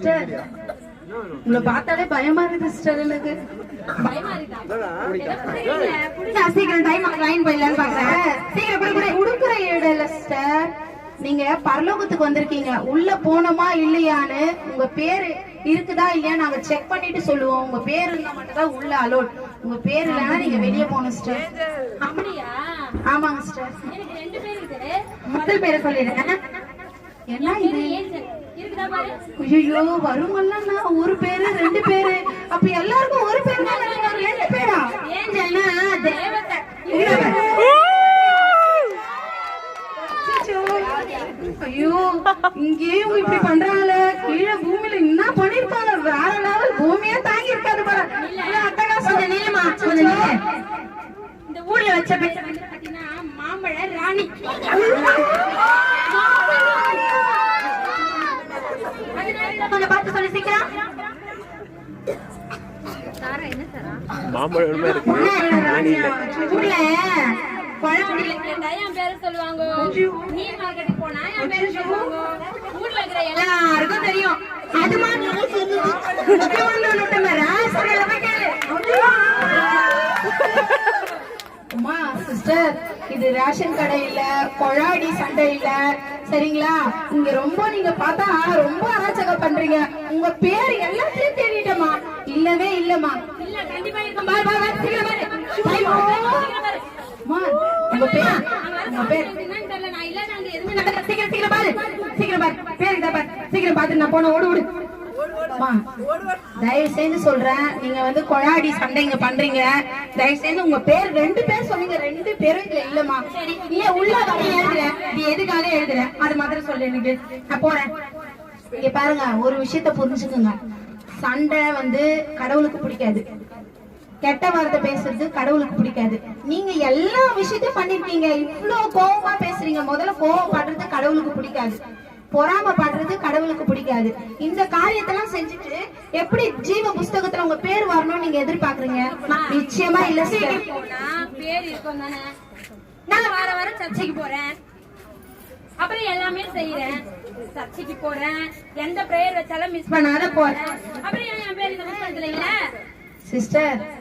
Sister உங்களை பார்த்தாலே பயமா இருக்கு சிஸ்டர். எனக்கு சீக்கிரம் டைம் லைன் போயிடலான்னு பாக்குறேன். சீக்கிரம் உடுக்குற இடல சிஸ்டர். நீங்க பரலோகத்துக்கு வந்திருக்கீங்க, உள்ள போனோமா இல்லையான்னு உங்க பேரு இருக்குதா இல்லையா நாங்க செக் பண்ணிட்டு சொல்லுவோம். உங்க பேர் இருந்தா மட்டும் தான் உள்ள அலோட். உங்க பேர் இல்லைன்னா நீங்க வெளியே போகணும் சிஸ்டர். அப்படியா? ஆமாங்க சிஸ்டர். எனக்கு 2 பேர் இருக்குது. முதல் பேரை சொல்லிடுங்க. என்ன இது? இருக்குதா பாரு. ஐயோ வருமல்ல, ஒரு பேரு 2 பேரு. அப்ப எல்லாருக்கும் ஒரு பேரு தான். 2 பேரா? ஏஞ்சல்னா தேவதை. ஐயோ இங்கேயும் இப்படி பண்றாங்களே. கீழே பூமியில என்ன பண்ணிருப்பாங்க? வேற லெவல். பூமியே தாங்கி இருக்காது பாரு. அட்டகாசம். நீளமா இந்த ஊர்ல வச்ச பேர் வந்து பாத்தீங்கன்னா மாம்பழ ராணி. கொஞ்சம் பார்த்து சொல்லி சீக்கிரம். மாம்பழம் இருக்கு. ஊர்ல பழமுடியில கேட்டா என் பேரு சொல்லுவாங்க. நீ மார்க்கெட்டுக்கு போனா என் பேரு சொல்லுவாங்க. ஊர்ல இருக்கிற எல்லாருக்கும் தெரியும். அது மாதிரி சிஸ்டர், இது ரேஷன் கடை இல்ல, கொழாடி சண்டை இல்ல, சரிங்களா? இங்க ரொம்ப நீங்க பார்த்தா ரொம்ப அராச்சகம் பண்றீங்க. உங்க பேர் எல்லாத்தையும் தேடிட்டமா? இல்லவே இல்லமா. இல்ல கண்டிப்பா இருக்கும். உங்க பேர் உங்க பேர் என்னன்னு தெரியல. நான் இல்ல நாங்க எதுவுமே சீக்கிரம் சீக்கிரம் பாரு. சீக்கிரம் பாரு. பேருக்கு தான் பாரு. சீக்கிரம் பாத்து நான் போன ஓடு ஓடு. தயவு செய்து சொல்றேன், நீங்க வந்து கொழாடி சண்டைங்க பண்றீங்க. தயவு செய்து உங்க பேர் 2 பேர் சொன்னீங்க. 2 பேரும் இதுல இல்லமா. நீ உள்ள எழுதுற, நீ எதுக்காக எழுதுற அது மாதிரி சொல்லு. எனக்கு நான் போறேன். இங்க பாருங்க, ஒரு விஷயத்த புரிஞ்சுக்குங்க. சண்டை வந்து கடவுளுக்கு பிடிக்காது. கெட்ட வார்த்தை பேசுறது கடவுளுக்கு பிடிக்காது. நீங்க எல்லா விஷயத்தையும் பண்ணிருக்கீங்க. இவ்வளவு கோபமா பேசுறீங்க. முதல்ல கோவப்படுறது கடவுளுக்கு பிடிக்காது. பொறாம படுறது கடவுளுக்கு பிடிக்காது. இந்த காரியத்தெல்லாம் செஞ்சுட்டு எப்படி ஜீவ புஸ்தகத்துல உங்க பேர் வரணும்னு நீங்க எதிர்பார்க்கறீங்க? நிச்சயமா இல்ல. பேர் இருக்கும் தானே. நான் வார சர்ச்சைக்கு போறேன், அப்புறம் எல்லாமே செய்யறேன். சர்ச்சைக்கு போறேன், எந்த பிரேயர் வச்சாலும் மிஸ் பண்ணாத போறேன். அப்புறம் என் பேர் இந்த புத்தகத்துல இல்ல. சிஸ்டர்,